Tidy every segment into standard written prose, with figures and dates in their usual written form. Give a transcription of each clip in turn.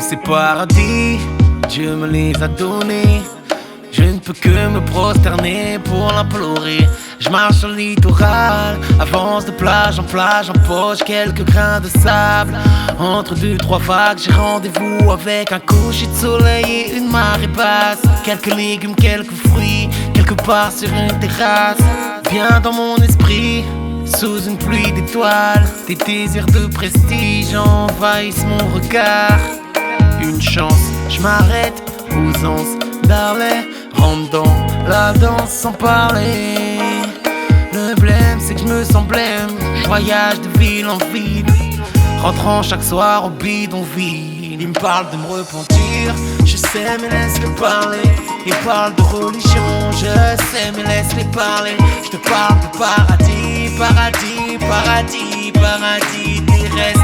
ces paradis, Dieu me les a donnés. Je ne peux que me prosterner pour l'implorer. Je marche sur le littoral, avance de plage en poche quelques grains de sable. Entre deux, trois vagues, j'ai rendez-vous avec un coucher de soleil et une marée basse. Quelques légumes, quelques fruits, quelque part sur une terrasse. Viens dans mon esprit, sous une pluie d'étoiles. Tes désirs de prestige envahissent mon regard. Une chance, je m'arrête aux anses d'Harley, rentre dans la danse sans parler. Le blême, c'est que je me sens blême. Je voyage de ville en ville, rentrant chaque soir au bidonville. Il me parle de me repentir, je sais mais laisse-le parler. Il parle de religion, je sais mais laisse-les parler. Je te parle de paradis, paradis, paradis, paradis terrestre.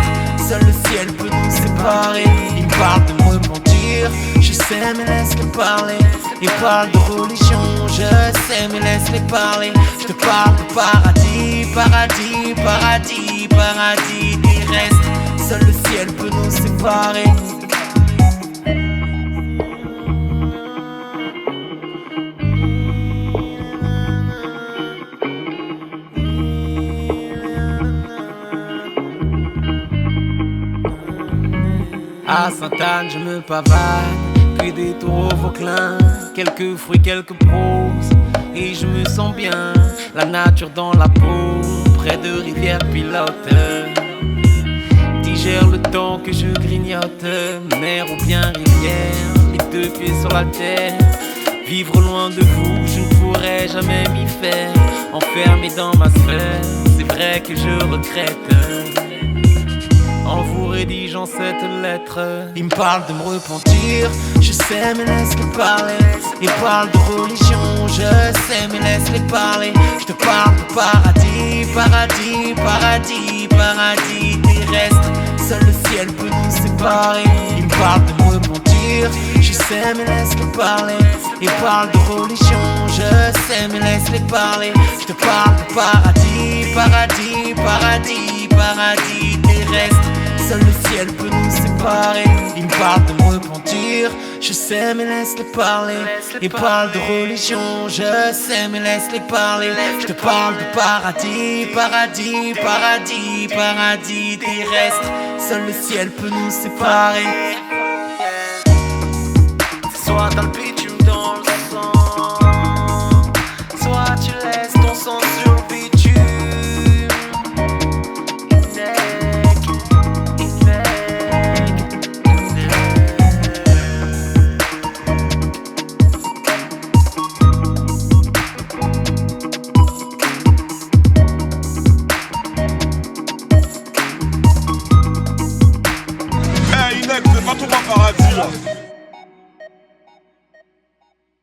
Seul le ciel peut nous séparer. Il me parle de me repentir, je sais mais laisse-les parler. Il parle de religion, je sais mais laisse-les parler. Je te parle de paradis, paradis, paradis, paradis terrestre. Seul le ciel peut nous séparer. À Sainte-Anne, je me pavane, puis des tours au Vauclin. Quelques fruits, quelques proses, et je me sens bien. La nature dans la peau, près de rivières pilotes. Digère le temps que je grignote, mer ou bien rivière, les deux pieds sur la terre. Vivre loin de vous, je ne pourrais jamais m'y faire. Enfermé dans ma sphère, c'est vrai que je regrette. En vous rédigeant cette lettre, il me parle de me repentir, je sais mais laisse-les parler. Il parle de religion, je sais mais laisse-les parler. Je te parle de paradis, paradis, paradis, paradis terrestre. Seul le ciel peut nous séparer. Il me parle de me repentir, je sais mais laisse-les parler. Il parle de religion, je sais mais laisse-les parler. Je te parle de paradis, paradis, paradis, paradis terrestre. Seul le ciel peut nous séparer. Il me parle de me repentir, je sais mais laisse-les parler. Il parle de religion, je sais mais laisse-les parler. Je te parle de paradis, paradis, paradis, paradis terrestre. Seul le ciel peut nous séparer. Ce soir dans le beach.